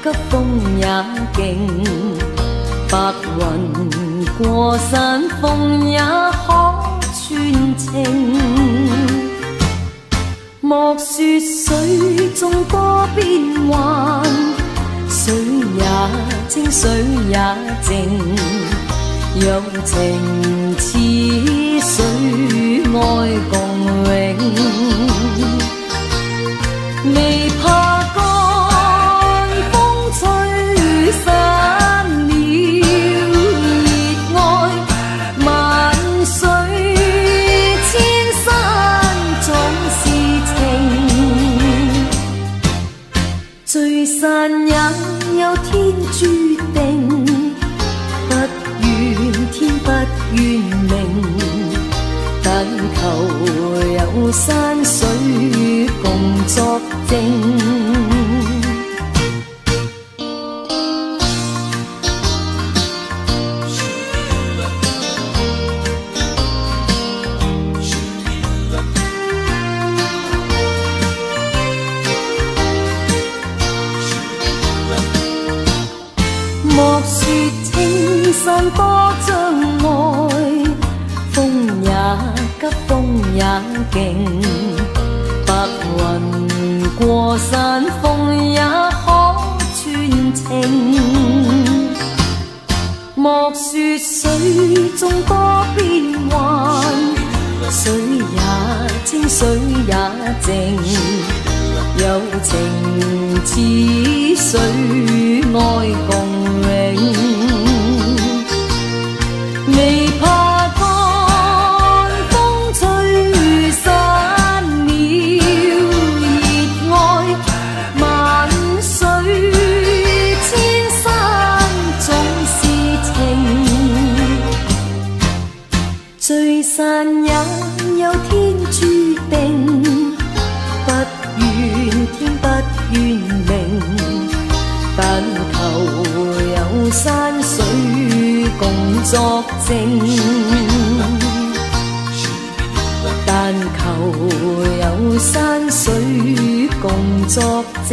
急風也勁，白雲過山峰也可傳情。莫說水中多變幻，水也清水也靜，有情似水愛共永。未怕乾風吹散了熱愛，萬水千山總是情，聚散也有天注定，不怨天不怨命，但求有山水共作證。莫說青山多障礙，風也急風也勁，白雲過山峰也可傳情。莫說水中多變幻，水也清水也靜，有情似水愛共永。未怕乾風吹散了熱愛，萬水千山總是情，聚散也有天注定，不怨天不怨命，但求有山水共作證，但求有山水共作證。